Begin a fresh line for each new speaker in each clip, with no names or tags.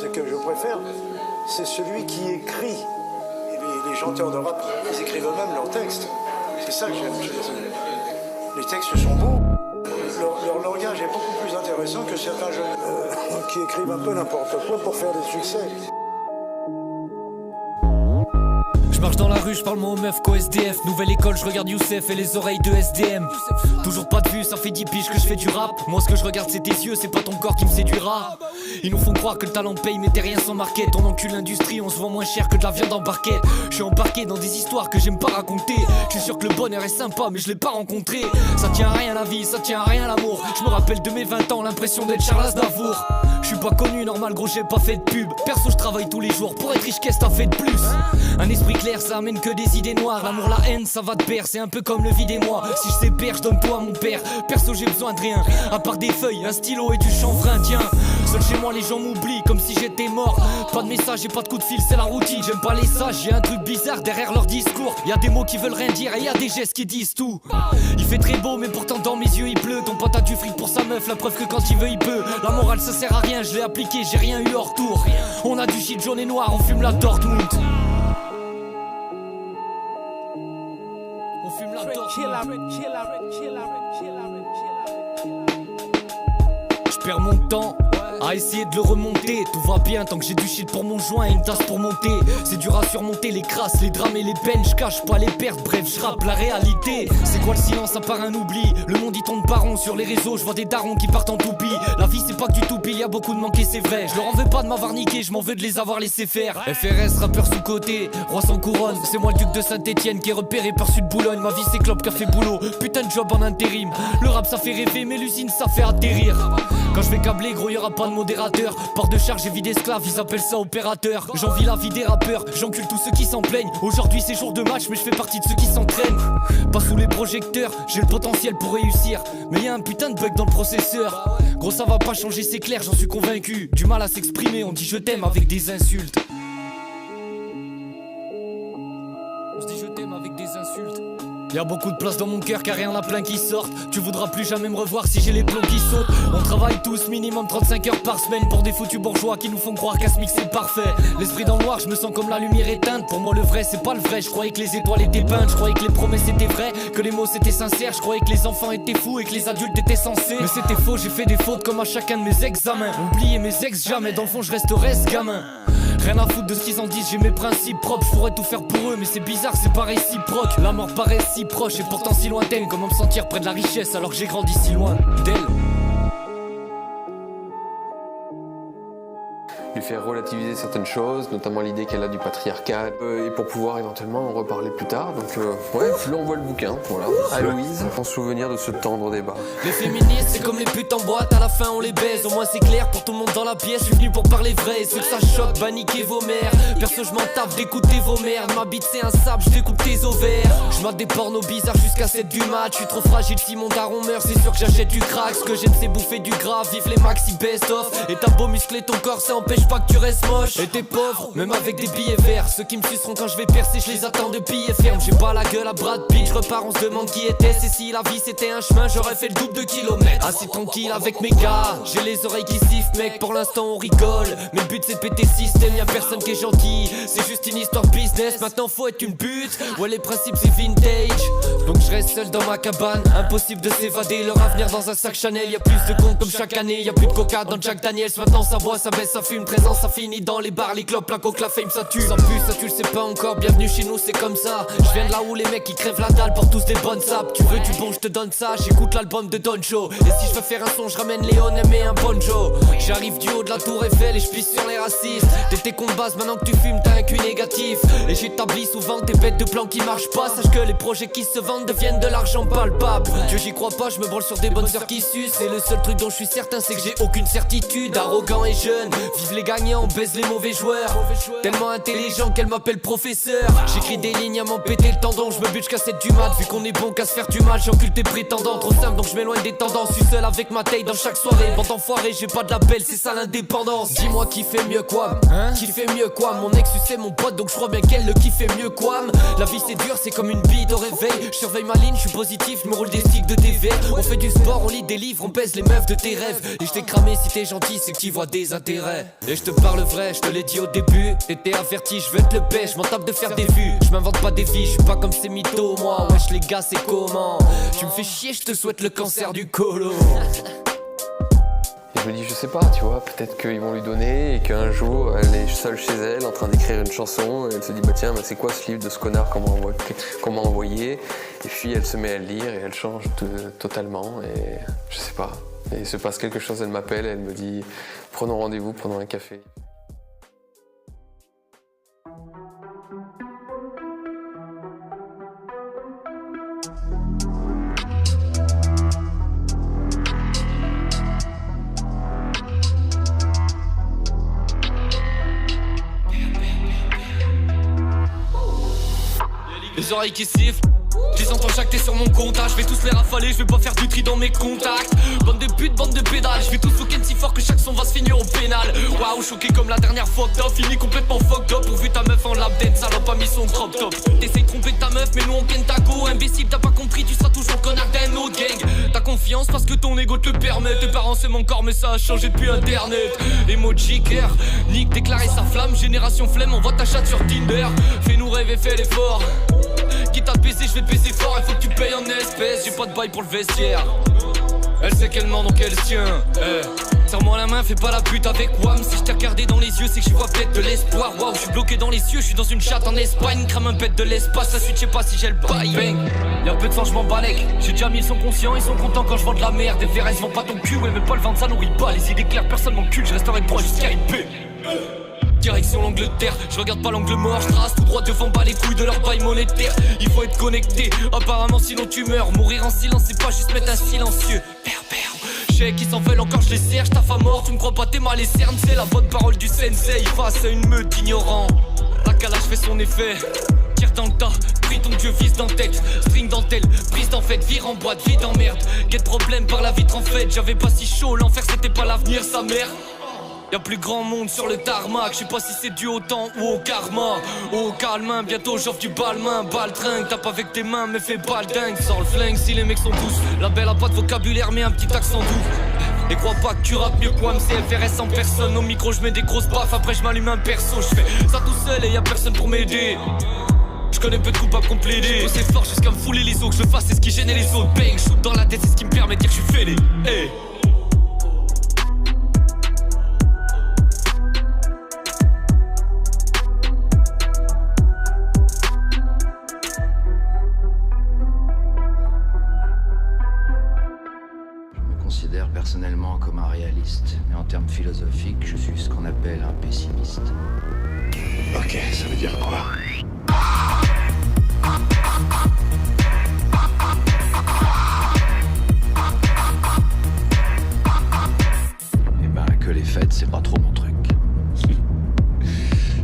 Ce que je préfère, c'est celui qui écrit. Et les chanteurs de rap, ils écrivent eux-mêmes leurs textes. C'est ça que j'aime chez les textes sont beaux. Leur langage est beaucoup plus intéressant que certains jeunes qui écrivent un peu n'importe quoi pour faire des succès.
Je marche dans la rue, je parle moi aux meufs qu'au SDF. Nouvelle école, je regarde Youssef et les oreilles de SDM. Toujours pas de vue, ça fait 10 piges que je fais du rap. Moi ce que je regarde c'est tes yeux, c'est pas ton corps qui me séduira. Ils nous font croire que le talent paye mais t'es rien sans market. On encule l'industrie, on se vend moins cher que de la viande en barquette. Je suis embarqué dans des histoires que j'aime pas raconter. Je suis sûr que le bonheur est sympa mais je l'ai pas rencontré. Ça tient à rien la vie, ça tient à rien l'amour. Je me rappelle de mes 20 ans, l'impression d'être Charles Aznavour. Je suis pas connu, normal gros, j'ai pas fait de pub. Perso je travaille tous les jours, pour être riche qu'est-ce t'as fait de plus? Un esprit clair ça amène que des idées noires. L'amour, la haine, ça va de pair, c'est un peu comme le vide et moi. Si je sais perdre, je donne tout à mon père. Perso j'ai besoin de rien, à part des feuilles, un stylo et du chanvre indien. Seul chez moi les gens m'oublient comme si j'étais mort. Pas de message et pas de coup de fil, c'est la routine. J'aime pas les sages, y'a un truc bizarre derrière leur discours. Y'a des mots qui veulent rien dire et y'a des gestes qui disent tout. Il fait très beau mais pourtant dans mes yeux il pleut. Ton pote a du fric pour sa meuf, la preuve que quand il veut il peut. La morale ça sert à rien, je l'ai appliqué, j'ai rien eu hors tour. On a du shit jaune et noir, on fume la Dortmund. On fume la Dortmund. Je perds mon temps à essayer de le remonter. Tout va bien tant que j'ai du shit pour mon joint et une tasse pour monter. C'est dur à surmonter les crasses, les drames et les peines. Je cache pas les pertes, bref je rappe la réalité. C'est quoi le silence à part un oubli? Le monde y tourne pas rond sur les réseaux. Je vois des darons qui partent en toupie. La vie c'est pas que du toupie, y a beaucoup de manqués c'est vrai. Je leur en veux pas de m'avoir niqué, je m'en veux de les avoir laissés faire. FRS, rappeur sous côté, roi sans couronne. C'est moi le duc de Saint-Etienne qui est repéré par Sud Boulogne. Ma vie c'est Clope qui a fait boulot, putain de job en intérim. Le rap ça fait rêver mais l'usine ça fait atterrir. Quand je vais câbler gros y'aura pas de modérateur. Port de charge et vie d'esclave, ils appellent ça opérateur. J'envie la vie des rappeurs, j'encule tous ceux qui s'en plaignent. Aujourd'hui c'est jour de match mais je fais partie de ceux qui s'entraînent. Pas sous les projecteurs, j'ai le potentiel pour réussir. Mais y'a un putain de bug dans le processeur. Gros ça va pas changer c'est clair, j'en suis convaincu. Du mal à s'exprimer, on dit je t'aime avec des insultes. On se dit je t'aime avec des insultes. Y'a beaucoup de place dans mon cœur car y'en a plein qui sortent. Tu voudras plus jamais me revoir si j'ai les plombs qui sautent. On travaille tous minimum 35 heures par semaine pour des foutus bourgeois qui nous font croire qu'à ce mix c'est parfait. L'esprit dans le noir, je me sens comme la lumière éteinte. Pour moi le vrai c'est pas le vrai, je croyais que les étoiles étaient peintes. Je croyais que les promesses étaient vraies, que les mots c'était sincère. Je croyais que les enfants étaient fous et que les adultes étaient censés. Mais c'était faux, j'ai fait des fautes comme à chacun de mes examens. Oublier mes ex jamais, dans le fond je resterai ce gamin. Rien à foutre de ce qu'ils en disent, j'ai mes principes propres. Je pourrais tout faire pour eux mais c'est bizarre, c'est pas réciproque. La mort paraît si proche et pourtant si lointaine. Comment me sentir près de la richesse alors que j'ai grandi si loin d'elle?
Lui faire relativiser certaines choses, notamment l'idée qu'elle a du patriarcat, et pour pouvoir éventuellement en reparler plus tard. Donc ouais, là on voit le bouquin, voilà. Aloïse, en souvenir de ce tendre débat.
Les féministes c'est comme les putes en boîte, à la fin on les baise. Au moins c'est clair pour tout le monde dans la pièce. Je suis venu pour parler vrai, ceux que ça choque, bah niquez vos mères. Perso je m'en tape d'écouter vos merdes. Ma bite c'est un sable, je découpe tes ovaires. Je mate des pornos bizarres jusqu'à 7 du mat. Je suis trop fragile si mon daron meurt, c'est sûr que j'achète du crack. Ce que j'aime c'est bouffer du gras, vive les maxi best of. Et t'as beau muscler ton corps, ça empêche pas que tu restes moche. Et t'es pauvre, même avec des billets verts. Ceux qui me suceront quand je vais percer, je les attends de pied ferme. J'ai pas la gueule à Brad Pitt, je repars, on se demande qui était-ce. Et si la vie c'était un chemin, j'aurais fait le double de kilomètres. Assis tranquille avec mes gars, j'ai les oreilles qui sifflent mec, pour l'instant on rigole. Mais le but c'est de péter le système, y'a personne qui est gentil. C'est juste une histoire business, maintenant faut être une pute. Ouais les principes c'est vintage, donc je reste seul dans ma cabane. Impossible de s'évader, leur avenir dans un sac Chanel. Y'a plus de comptes comme chaque année, y'a plus de coca dans Jack Daniels. Maintenant ça boit, ça baisse, ça fume, présent, ça finit dans les bars, les clopes, la coke, la fame, ça tue. Ça pue, ça tu le sais pas encore, bienvenue chez nous, c'est comme ça. Je viens de là où les mecs qui crèvent la dalle portent tous des bonnes sapes. Tu veux du bon, je te donne ça, j'écoute l'album de Don Joe. Et si je veux faire un son, je ramène Léon et un banjo. J'arrive du haut de la tour Eiffel et je pisse sur les racistes. T'étais con de base, maintenant que tu fumes, t'as un cul négatif. Et j'établis souvent tes bêtes de plan qui marchent pas. Sache que les projets qui se vendent deviennent de l'argent palpable. Dieu j'y crois pas, je me branle sur des bonnes sœurs qui sucent. Et le seul truc dont je suis certain c'est que j'ai aucune certitude. Arrogant et jeune, vive les gagnants, on baise les mauvais joueurs. Tellement intelligent qu'elle m'appelle professeur. J'écris des lignes à m'en péter le tendon. Je me bute jusqu'à 7 du mat. Vu qu'on est bon qu'à se faire du mal, j'encule tes prétendants. Trop simple donc je m'éloigne des tendances. Je suis seul avec ma taille dans chaque soirée. Bande enfoiré, j'ai pas de label, c'est ça l'indépendance. Dis-moi qui fait mieux quoi, qui fait mieux quoi. Mon ex c'est mon pote donc je crois bien qu'elle le kiffe mieux quoi. La vie c'est dur, c'est comme une bite au réveil. Je surveille ma ligne, je suis positif, je me roule des sticks de TV. On fait du sport, on lit des livres, on pèse les meufs de tes rêves. Et je t'ai cramé si t'es gentil, c'est que t'y vois des intérêts. Et je te parle vrai, je te l'ai dit au début. T'étais averti, je veux être le best, je m'en tape de faire des vues. Je m'invente pas des vies, je suis pas comme ces mythos moi. Wesh les gars c'est comment? Tu me fais chier, je te souhaite le cancer du colo.
Et je me dis, je sais pas, tu vois, peut-être qu'ils vont lui donner et qu'un jour, elle est seule chez elle en train d'écrire une chanson et elle se dit, bah tiens, bah, c'est quoi ce livre de ce connard qu'on m'a envoyé? Et puis elle se met à le lire et elle change totalement et je sais pas. Et il se passe quelque chose, elle m'appelle, elle me dit, prenons rendez-vous, prenons un café.
Les oreilles qui sifflent, je les entends chaque t'es sur mon comptage. Je vais tous les rafaler, je vais pas faire du tri dans mes contacts. Bande de putes, bande de pédales, je vais tous look si fort que chaque son va se finir au pénal. Waouh, choqué comme la dernière fois que t'as fini complètement fucked up. Pourvu ta meuf en lap dance, salope a mis son crop top. T'essayes de tromper ta meuf, mais nous on ken ta go. Imbécile, t'as pas compris, tu seras toujours connard d'un autre gang. T'as confiance parce que ton ego te le permet. Tes parents c'est mon corps, mais ça a changé depuis internet. Emoji care, Nick déclarer sa flamme. Génération flemme, envoie ta chatte sur Tinder. Fais-nous rêver, fais l'effort. Quitte à te baiser, je vais te baiser fort. Il faut que tu payes en espèces, j'ai pas de bail pour le vestiaire. Elle sait qu'elle ment donc elle se tient. Serre-moi la main, fais pas la pute avec Wam. Si je t'ai regardé dans les yeux, c'est que j'y vois peut-être de l'espoir. Waouh, je suis bloqué dans les cieux, je suis dans une chatte en Espagne. Crame un pet de l'espace, la suite, je sais pas si j'ai le bail. Bang, y'a un peu de sang, je m'en balèque. J'ai déjà mis, ils sont conscients, ils sont contents quand je vends de la merde. Des VRS vend pas ton cul, ouais, mais pas le ventre, ça nourrit pas. Les idées claires, personne m'encule, je resterai proche jusqu'à IP. Direction l'Angleterre, je regarde pas l'angle mort, je trace tout droit devant, bas les couilles de leur bail monétaire. Il faut être connecté, apparemment sinon tu meurs. Mourir en silence, c'est pas juste mettre un silencieux. Chèque, ils s'en veulent encore, je les serre, je taffe à mort. Tu me crois pas, t'es mal les cernes, c'est la bonne parole du sensei. Face à une meute d'ignorants, la calage fait son effet. Tire dans le tas, prie ton dieu, vise dans tête. String dentelle, prise d'en fait, vire en boîte, vide en merde. Get problème par la vitre en fait, j'avais pas si chaud, l'enfer c'était pas l'avenir, sa mère. Y'a plus grand monde sur le tarmac, je sais pas si c'est dû au temps ou au karma. Au calme, bientôt j'offre du balmain. Baltringue, tape avec tes mains mais fais pas le dingue. Sors le flingue si les mecs sont douces. La belle a pas de vocabulaire mais un petit accent doux. Et crois pas que tu rappes mieux que moi, MCFRS en personne. Au micro je mets des grosses baffes, après je m'allume un perso. Je fais ça tout seul et y'a personne pour m'aider. Je connais peu de coupables qu'on plaidait. C'est fort jusqu'à me fouler les os, que je fasse c'est ce qui gênait les autres. Bang, shoot dans la tête c'est ce qui me permet de dire que je suis fêlé. Hey.
Personnellement comme un réaliste, mais en termes philosophiques, je suis ce qu'on appelle un pessimiste.
Ok, ça veut dire quoi?
Eh ben, que les fêtes, c'est pas trop mon truc.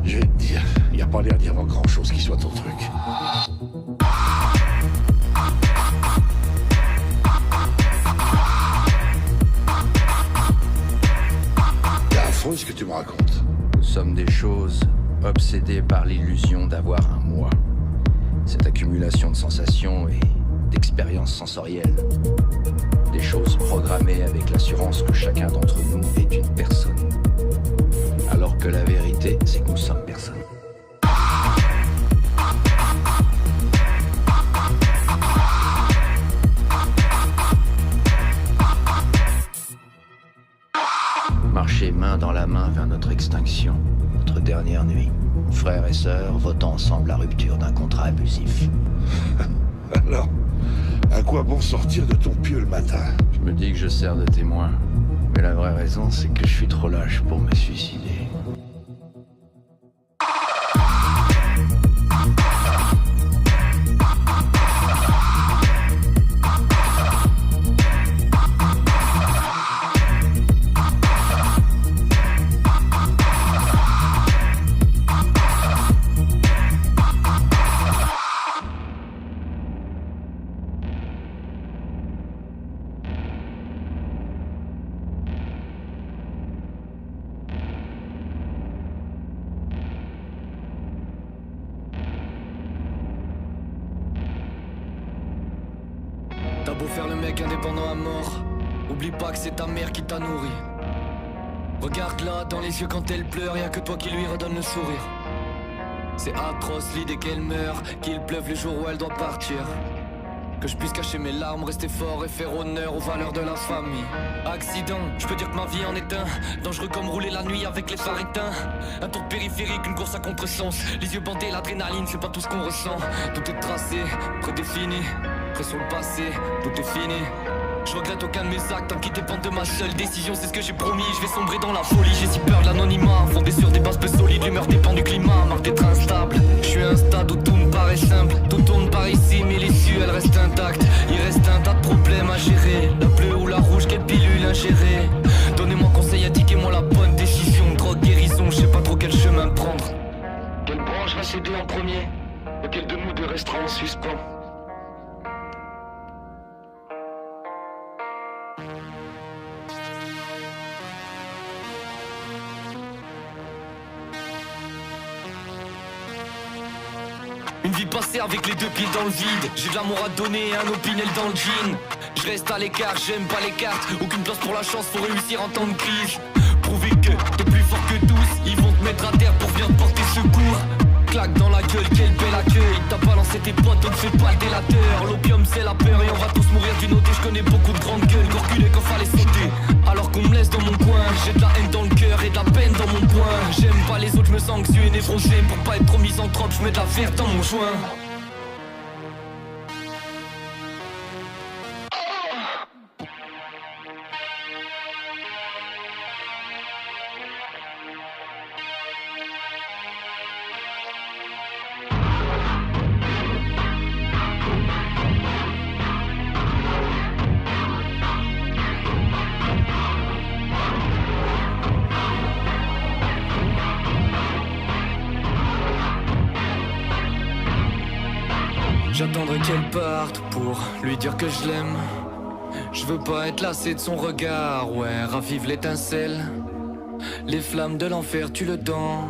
Je vais te dire, y a pas l'air d'y avoir grand chose qui soit ton truc. Ce que tu me racontes.
Nous sommes des choses obsédées par l'illusion d'avoir un moi. Cette accumulation de sensations et d'expériences sensorielles. Des choses programmées avec l'assurance que chacun d'entre nous est une personne. Alors que la vérité, c'est que nous sommes personne. Marcher main dans la main vers notre extinction, notre dernière nuit. Frères et sœurs votant ensemble la rupture d'un contrat abusif.
Alors, à quoi bon sortir de ton pieu le matin?
Je me dis que je sers de témoin. Mais la vraie raison, c'est que je suis trop lâche pour me suicider.
T'as beau faire le mec indépendant à mort, oublie pas que c'est ta mère qui t'a nourri. Regarde-la dans les yeux quand elle pleure, y'a que toi qui lui redonne le sourire. C'est atroce l'idée qu'elle meurt, qu'il pleuve le jour où elle doit partir. Que je puisse cacher mes larmes, rester fort et faire honneur aux valeurs de la famille. Accident, je peux dire que ma vie en est un. Dangereux comme rouler la nuit avec les phares éteints. Un tour périphérique, une course à contresens. Les yeux bandés, l'adrénaline, c'est pas tout ce qu'on ressent. Tout est tracé, prédéfini. Prêt sur le passé, tout est fini. Je regrette aucun de mes actes, tant qu'ils dépendent de ma seule décision, c'est ce que j'ai promis, je vais sombrer dans la folie. J'ai si peur de l'anonymat, fondé sur des bases peu solides. L'humeur dépend du climat, marque d'être instable. Je suis à un stade où tout me paraît simple. Tout tourne par ici, mais l'issue elle reste intacte. Il reste un tas de problèmes à gérer. La bleue ou la rouge, quelle pilule ingérer. Donnez-moi conseil, indiquez-moi la bonne décision. Drogue, guérison, je sais pas trop quel chemin prendre. Quelle branche va céder en premier? Lequel de nous deux restera en suspens? Une vie passée avec les deux pieds dans le vide. J'ai de l'amour à donner et un opinel dans le jean. Je reste à l'écart, j'aime pas les cartes. Aucune place pour la chance, faut réussir en temps de crise. Prouver que t'es plus fort que tous. Ils vont te mettre à terre pour venir te porter secours. Claque dans la gueule, quel bel accueil. T'as balancé tes potes, donc fais pas le délateur. L'opium c'est la peur et on va tous mourir d'une ôté. Je connais beaucoup de grandes gueules, corculés quand fallait sauter. Alors qu'on me laisse dans mon coin, j'ai de la haine dans le cœur et de la peine dans mon poing. J'aime pas les autres, je me sens anxieux et névrosé. Pour pas être trop misanthrope, je mets de la verre dans mon joint. J'attendrai qu'elle parte pour lui dire que je l'aime. Je veux pas être lassé de son regard, ouais, ravive l'étincelle. Les flammes de l'enfer, tu le dents.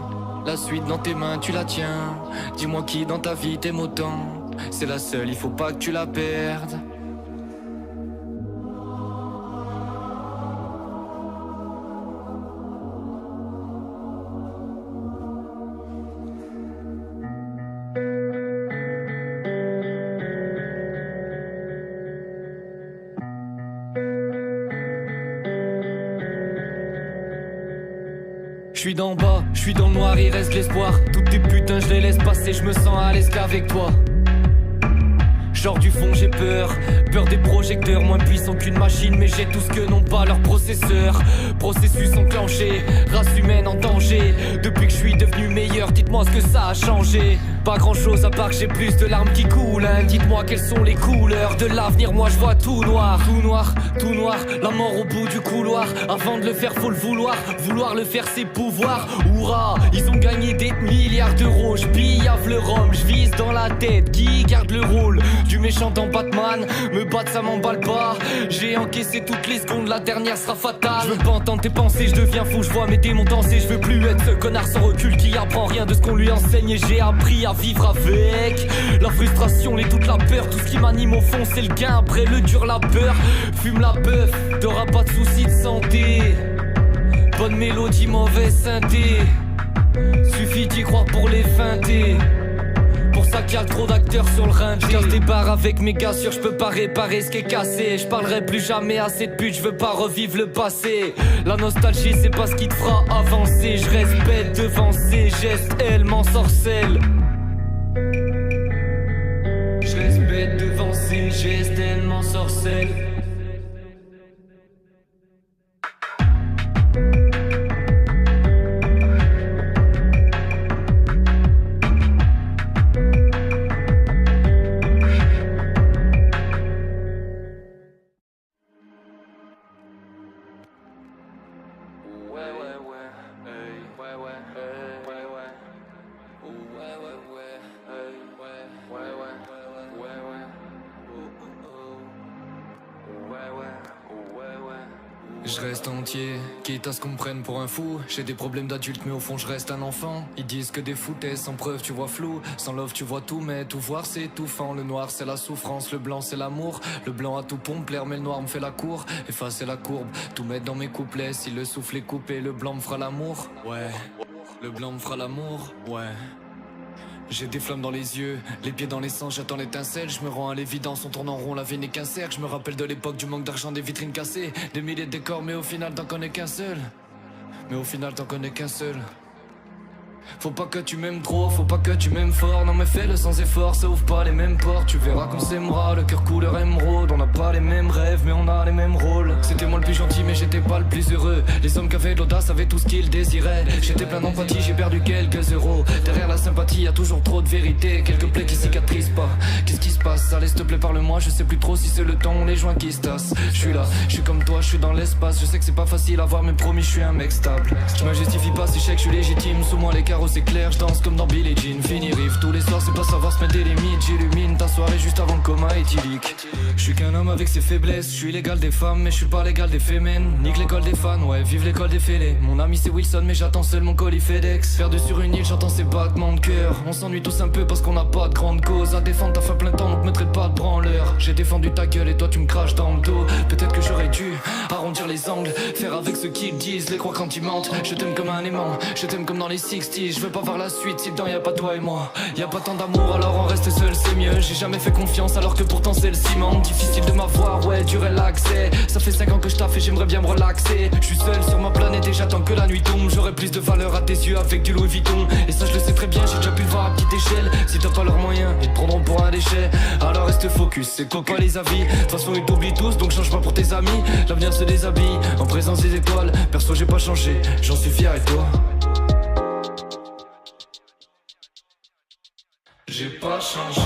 La suite dans tes mains, tu la tiens. Dis-moi qui dans ta vie t'aime autant. C'est la seule, il faut pas que tu la perdes. Je suis d'en bas, je suis dans le noir, il reste l'espoir. Toutes tes putains, je les laisse passer, je me sens à l'aise qu'avec toi. Genre du fond, j'ai peur. Peur des projecteurs, moins puissants qu'une machine. Mais j'ai tout ce que n'ont pas leurs processeurs. Processus enclenché, race humaine en danger. Depuis que je suis devenu meilleur, dites-moi ce que ça a changé. Pas grand chose à part que j'ai plus de larmes qui coulent, hein. Dites-moi quelles sont les couleurs de l'avenir, moi je vois tout noir. Tout noir, tout noir, la mort au bout du couloir. Avant de le faire faut le vouloir, vouloir le faire c'est pouvoir. Hourra, ils ont gagné des milliards d'euros. Je pillave le rhum, je vise dans la tête. Qui garde le rôle du méchant dans Batman? Me battre ça m'emballe pas. J'ai encaissé toutes les secondes, la dernière sera fatale. Je veux pas entendre tes pensées, je deviens fou, je vois mes démons danser. Je veux plus être ce connard sans recul qui apprend rien de ce qu'on lui enseigne. Et j'ai appris à vivre avec la frustration, les doutes, la peur. Tout ce qui m'anime au fond c'est le gain, après le dur la peur. Fume la bœuf, t'auras pas de soucis de santé. Bonne mélodie, mauvais synthé. Suffit d'y croire pour les feinter. Pour ça qu'il y a trop d'acteurs sur le rinté. J'casse des barres avec mes gars sûrs, j'peux pas réparer ce qui est cassé. J'parlerai plus jamais assez de pute, j'veux pas revivre le passé. La nostalgie c'est pas ce qui te fera avancer. J'reste bête devant ces gestes, elle m'ensorcelle. J'reste bête devant ces gestes, elle m'ensorcelle. Je reste entier, quitte à ce qu'on me prenne pour un fou. J'ai des problèmes d'adulte mais au fond je reste un enfant. Ils disent que des foutaises, sans preuve tu vois flou. Sans love tu vois tout mais tout voir c'est étouffant. Le noir c'est la souffrance, le blanc c'est l'amour. Le blanc a tout pompe l'air mais le noir me fait la cour. Effacer la courbe, tout mettre dans mes couplets. Si le souffle est coupé, le blanc me fera l'amour. Ouais, le blanc me fera l'amour, ouais. J'ai des flammes dans les yeux, les pieds dans l'essence, j'attends l'étincelle. Je me rends à l'évidence, on tourne en rond, la vie n'est qu'un cercle. Je me rappelle de l'époque du manque d'argent, des vitrines cassées. Des milliers de décors, mais au final t'en connais qu'un seul. Mais au final t'en connais qu'un seul. Faut pas que tu m'aimes trop, faut pas que tu m'aimes fort. Non mais fais-le sans effort, ça ouvre pas les mêmes portes. Tu verras qu'on s'aimera, le cœur couleur émeraude. On n'a pas les mêmes rêves mais on a les mêmes rôles. C'était moi le plus gentil mais j'étais pas le plus heureux. Les hommes qui avaient de l'audace avaient tout ce qu'ils désiraient. J'étais plein d'empathie, j'ai perdu quelques euros. Derrière la sympathie y'a toujours trop de vérité. Quelques plaies qui cicatrisent pas. Qu'est-ce qui se passe? Allez s'il te plaît parle-moi. Je sais plus trop si c'est le temps ou les joints qui se tassent. Je suis là, je suis comme toi, je suis dans l'espace. Je sais que c'est pas facile à voir mais promis je suis un mec stable. Je me justifie pas si je sais que je suis légitime. Sous moi les carreaux c'est clair, je danse comme dans Billie Jean. Fini rive tous les soirs, c'est pas savoir se mettre des limites. J'illumine ta soirée juste avant le coma éthylique. Je suis qu'un homme avec ses faiblesses. Je suis l'égal des femmes mais je suis pas l'égal des fémènes. Nique l'école des fans, ouais, vive l'école des fêlés. Mon ami c'est Wilson mais j'attends seul mon colis FedEx. Perdu sur une île, j'entends ses battements de cœur. On s'ennuie tous un peu parce qu'on n'a pas de grande cause à défendre. T'as fait plein de temps donc mettrai pas de branleur. J'ai défendu ta gueule et toi tu me craches dans le dos. Peut-être que j'aurais dû arrondir les angles, faire avec ceux qui le disent, les croire quand ils mentent. Je t'aime comme un aimant, je t'aime comme dans les 60s. Je veux pas voir la suite si dedans y a pas toi et moi. Y a pas tant d'amour alors on reste seul c'est mieux. J'ai jamais fait confiance alors que pourtant c'est le ciment. Difficile de m'avoir, ouais dur est l'accès. Ça fait 5 ans que je taffe et j'aimerais bien me relaxer. Je suis seul sur ma planète et j'attends que la nuit tombe. J'aurai plus de valeur à tes yeux avec du Louis Vuitton. Et ça je le sais très bien, j'ai déjà pu le voir à petite échelle. Si t'as pas leurs moyens, ils te prendront pour un déchet. Alors reste focus, c'est quoi pas les avis. De toute façon ils t'oublient tous donc change pas pour tes amis. L'avenir se déshabille en présence des étoiles. Perso j'ai pas changé, j'en suis fier et toi? J'ai pas changé.